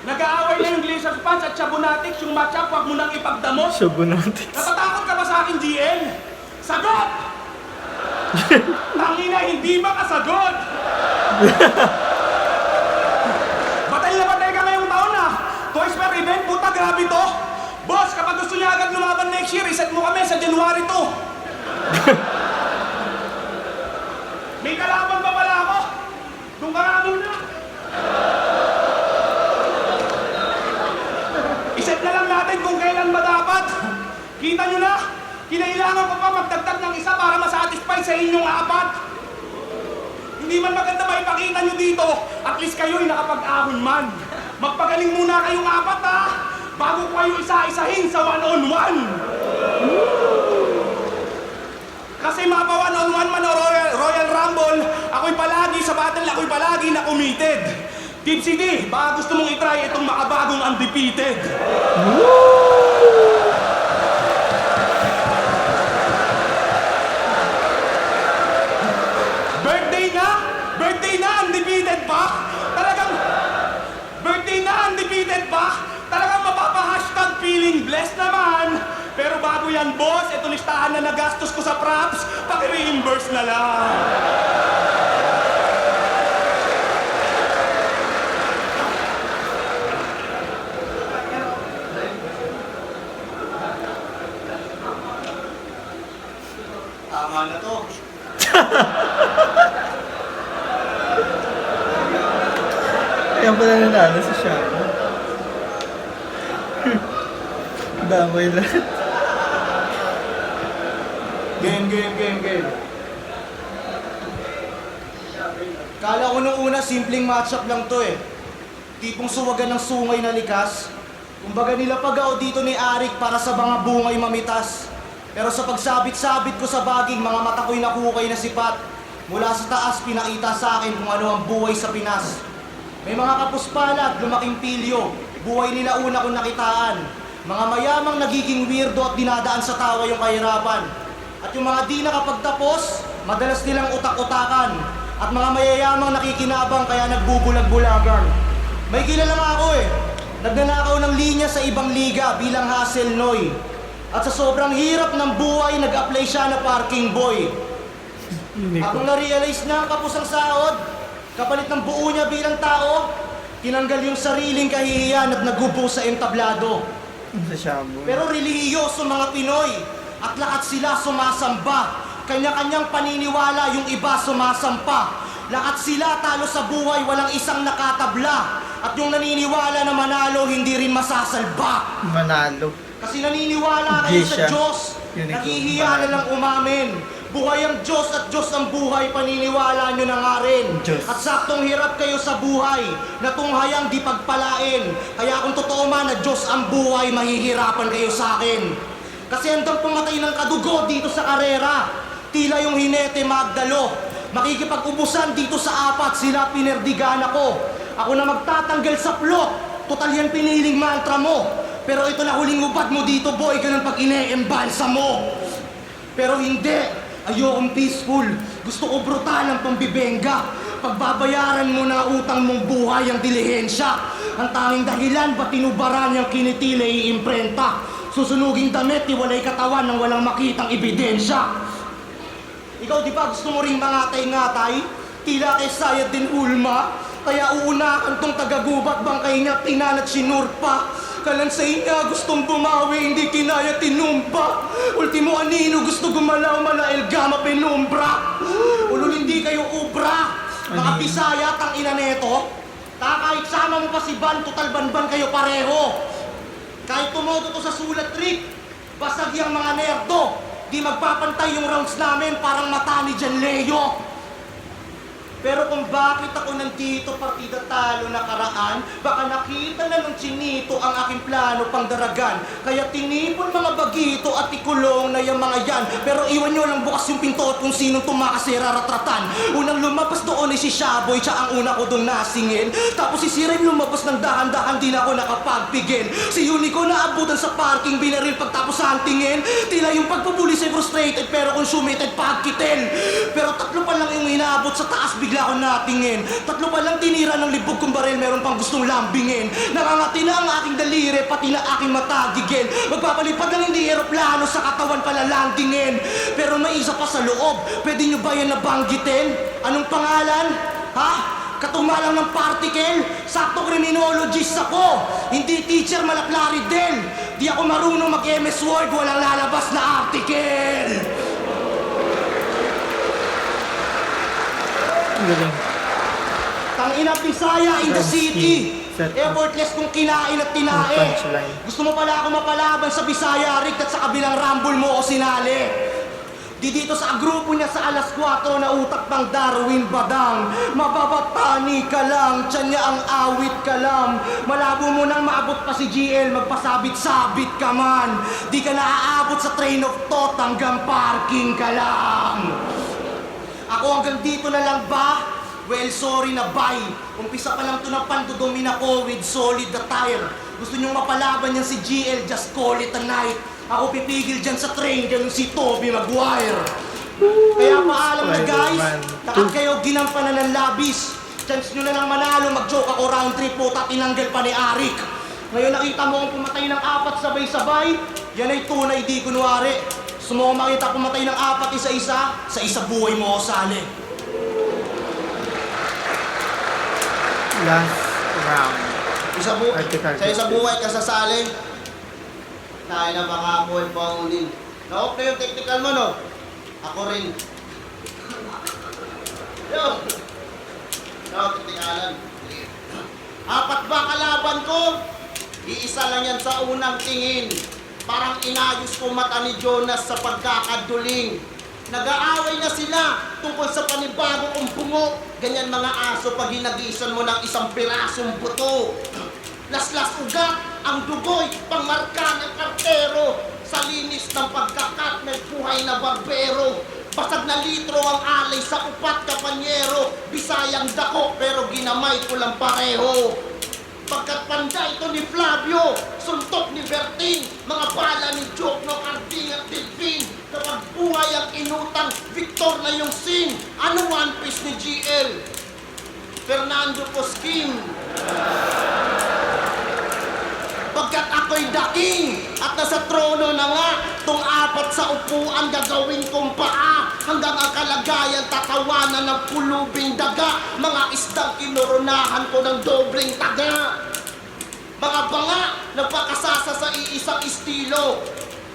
Nag-aaway na yung Glazers fans at Chabonatics, yung matchup, wag mo nang ipagdamot. Chabonatics. Natatakot ka ba sa akin, GL? Sagot! Tangina, hindi ba kasagot? Batay na batay ka ngayong taon na. Twice per event, puta, grabe to. Boss, kapag gusto niya agad lumaban next year, iset mo kami sa January 2. May kalaban pa pala ako. Doon ka nga muna. Iset na lang natin kung kailan ba dapat. Kita nyo na, kinailangan ko pa magdagdag ng isa para masatisfy sa inyong apat. Hindi man maganda maipakita nyo dito, at least kayo'y nakapag-ahon man. Magpagaling muna kayong apat ha, bago kayo isa-isahin sa one-on-one. Kasi mapa one-on-one man o Royal Rumble, ako'y palagi sa battle, ako'y palagi na committed. Team CD, baka gusto mong itry itong makabagong undefeated. Birthday na, undefeated pa? Talagang, birthday na, undefeated pa? Talagang mapapa-hashtag feeling blessed naman. Pero bago yan, boss, ito listahan na nagastos ko sa props, paki-reimburse na lang. Tama na to. Kaya pala nanalo si Shaka. Damay lahat. Game. Kala ko nung una, simpleng matchup lang to eh. Tipong suwagan ng sungay na likas. Kumbaga nila pag-ao dito ni Arik para sa mga bungay mamitas. Pero sa pagsabit-sabit ko sa baging, mga mata ko'y nakukay na sipat. Mula sa taas, pinakita sa akin kung ano ang buhay sa Pinas. May mga kapuspalad, lumaking pilyo. Buhay nila una kong nakitaan. Mga mayamang nagiging weirdo at dinadaan sa tawa yung kahirapan. At yung mga di nakapagtapos, madalas nilang utak-utakan. At mga mayayamang nakikinabang kaya nagbubulag-bulagan. May kilala nga ako eh. Nagnanakaw ng linya sa ibang liga bilang hustle noy. At sa sobrang hirap ng buhay, nag-apply siya na parking boy. Akong na-realize na ang kapos ang sahod, kapalit ng buo niya bilang tao, tinanggal yung sariling kahihiyan at nagubo sa entablado. Sa Shabo. Pero relihiyoso mga Pinoy, at lahat sila sumasamba. Kanya-kanyang paniniwala, yung iba sumasampa. Lahat sila talo sa buhay, walang isang nakatabla. At yung naniniwala na manalo, hindi rin masasalba. Manalo. Kasi naniniwala kayo sa Gisha. Diyos, Unicorn. nahihiya na lang umamin. Buhay ang Diyos at Diyos ang buhay, paniniwala nyo na nga rin. Diyos. At saktong hirap kayo sa buhay, na tunghayang di pagpalain. Kaya kung totoo man na Diyos ang buhay, mahihirapan kayo sa akin. Kasi hanggang pumatay ng kadugo dito sa karera, tila yung hinete magdalo. Makikipag-ubusan dito sa apat, sila pinerdigan ako. Ako na magtatanggal sa plot, total yan piniling mantra mo. Pero ito na huling ubad mo dito, boy, ganun pag ine-embalsa mo. Pero hindi, ayokong peaceful. Gusto ko brutal ang pambibenga. Pagbabayaran mo na utang mong buhay ang dilihensya. Ang tanging dahilan, ba't tinubaran niyang kinitila iimprenta? Susunuging damit, iwalay katawan ng walang makitang ebidensya. Ikaw di ba gusto mo ring mangatay-ngatay? Tila kay Sayad din Ulma. Kaya uunakan tong tagagubat bangkay niya, tinanat sinurpa. Kalansay niya gustong bumawi, hindi kinaya tinumpa. Ultimo anino gusto gumalaw, malael gama penumbra. Ulul hindi kayo ubra. Mga Ano yun? Bisaya, tang ina neto. Kahit sama mo pa si Ban, total banban kayo pareho. Kahit tumodo to sa sulat trick, basag yung mga nerdo. Di magpapantay yung rounds namin, parang mata ni Jan Leo. Pero kung bakit ako nandito, partida talo nakaraan, baka nakita na ng chinito ang aking plano pang daragan. Kaya tinipon mga bagito at ikulong na yung mga yan. Pero iwan nyo lang bukas yung pinto at kung sinong tumakas ay raratratan. Unang lumabas doon ay si Shaboy, siya ang una ko dong nasingin. Tapos si Siren lumabas ng dahan-dahan, di na ako nakapagpigil. Si Unico naabutan sa parking, binaril pagtapos sa tingin. Tila yung pagpupulis ay frustrated pero consumated pagkitin. Pero tatlo pa lang yung inaabot sa taas, bigla ako natingin. Tatlo pa lang tinira ng libog kong baril, meron pang gustong lambingin. Nakangati na ang aking daliri, pati na aking matagigin. Magpapalipad lang hindi eroplano, sa katawan pala landingin. Pero may isa pa sa loob, pwede nyo ba yan nabanggitin? Anong pangalan? Ha? Katumalang ng particle? Sakto criminologist ako. Hindi teacher, malaklari din. Di ako marunong mag-MS Word, walang lalabas na article. Galing. Tangina Bisaya in the French city. king. Set up. Effortless kung kinain at tinae. Punchline. Gusto mo pala ako mapalaban sa Bisaya, Rick, at sa kabilang rumble mo o sinali. Di dito sa grupo niya sa alas 4 na utak pang Darwin Badang. Mababatani ka lang, tiyan niya ang awit ka lang. Malabo mo nang maabot pa si GL, magpasabit-sabit ka man. Di ka naaabot sa train of thought, hanggang parking ka lang. Ako hanggang dito na lang ba? Well, sorry na bye. Umpisa pa lang to ng pandodomina ko with solid attire. Gusto nyong mapalaban yan si GL, just call it a night. Ako pipigil dyan sa train, ganun si Toby Maguire. Kaya paalam na guys, takot kayo ginampanan ng labis. Chance nyo na lang manalo, mag-joke ako round trip po, tinanggal pa ni Arik. Ngayon nakita mo kung pumatay ng 4 sabay-sabay, yan ay tunay di kunwari. Gusto mo makita pumatay ng 4 isa-isa, sa isa buhay mo ako sali. Last round. Sa isa buhay ka sasali. Tayo na baka ako ay pangunin. Na-off na yung technical mo, no? Ako rin. Yo! No, technicalan. 4 ba kalaban ko? Iisa lang yan sa unang tingin. Parang inayos ko mata ni Jonas sa pagkakaduling. Nag-aaway na sila tungkol sa panibago kong bungo. Ganyan mga aso pag hinagisan mo ng isang pirasong buto. Laslas ugat, ang dugoy, pangmarka ng kartero. Sa linis ng pagkakat, may buhay na barbero. Basag na litro ang alay sa upat kapanyero. Bisayang dako pero ginamay ko lang pareho. Pagkat panda ito ni Flavio, suntok ni Bertin, mga bala ni Jokno, Carding at Delphine. Kapag buhay ang inutang, Victor na yung sin. Ano One Piece ni GL? Fernando Poskim. Pagkat ako'y daking at nasa trono na nga, tong 4 sa upuan gagawin kong paa. Hanggang ang kalagayan tatawanan ng pulubing daga. Mga isdang kinoronahan ko ng dobleng taga. Mga banga, nagpakasasa sa iisang estilo.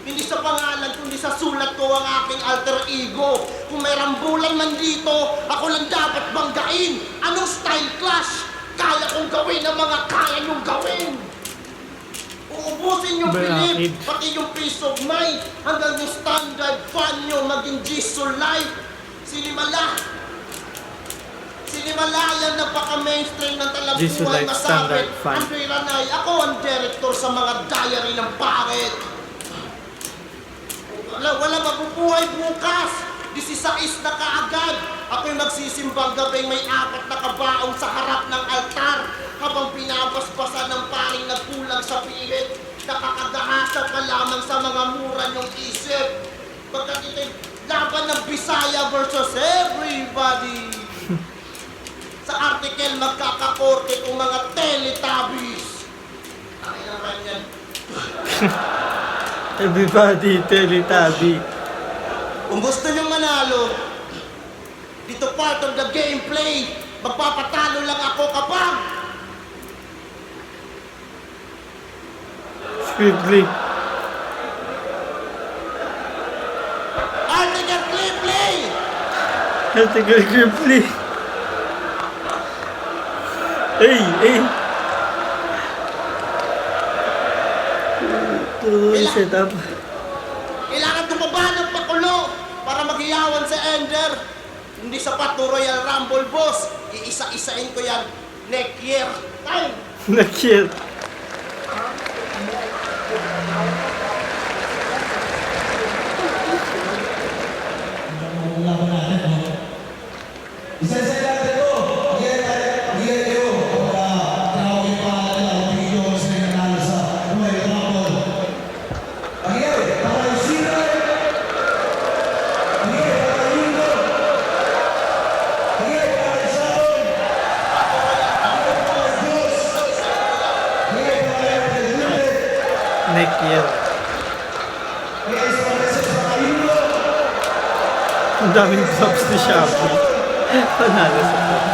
Hindi sa pangalan, kundi sa sulat ko ang aking alter ego. Kung may rambulan man dito, ako lang dapat banggain. Anong style clash? Kaya kong gawin ang mga kaya niyong gawin. Uubusin yung belief, pati yung peace of mind. Hanggang yung standard fan nyo maging Jisoo Life. Sinimala yan, napaka-mainstream ng Jisoo talabuhay Life standard masabit. fan. Andre Ranay, ako ang director sa mga diary ng pangit. Wala mabubuhay bukas. 16 na kaagad. Ako'y magsisimbang gabing may 4 na kabaong sa harap ng altar. Habang pinabasbasan ng paring nagkulang sa pilit. Nakakagahasa pa lamang sa mga mura niyong isip. Pagkat ito'y laban ng Bisaya versus everybody. Sa article magkakakorte kung mga Teletubbies. Ang ilang yan. Everybody, Teletubby. Kung gusto niyong manalo, dito part of the gameplay, magpapatalo lang ako kapag Swiftly. article play! Article Swiftly. Ay! Ito setup. Kailangan tumaba ng pakulo para maghiyawan sa Ender. Hindi sapat to Royal Rumble, boss. Iisa-isain ko yan next year. Time! Na-cute. Isa-isa natin ito. Pagkira kayo. Tawag yung pangalan ng Pilipinas na nanalo sa Royal Rumble. Pagkira, para yung sira. Pagkira, para yung Yugo. Pagkira, para yung Sharon. Pagkira, para yung Diyos. Pagkira, para yung Lute. Next year. Pagkira, sa mga message, para Yugo. Ang daming props ni Shabu. Panalo sa props.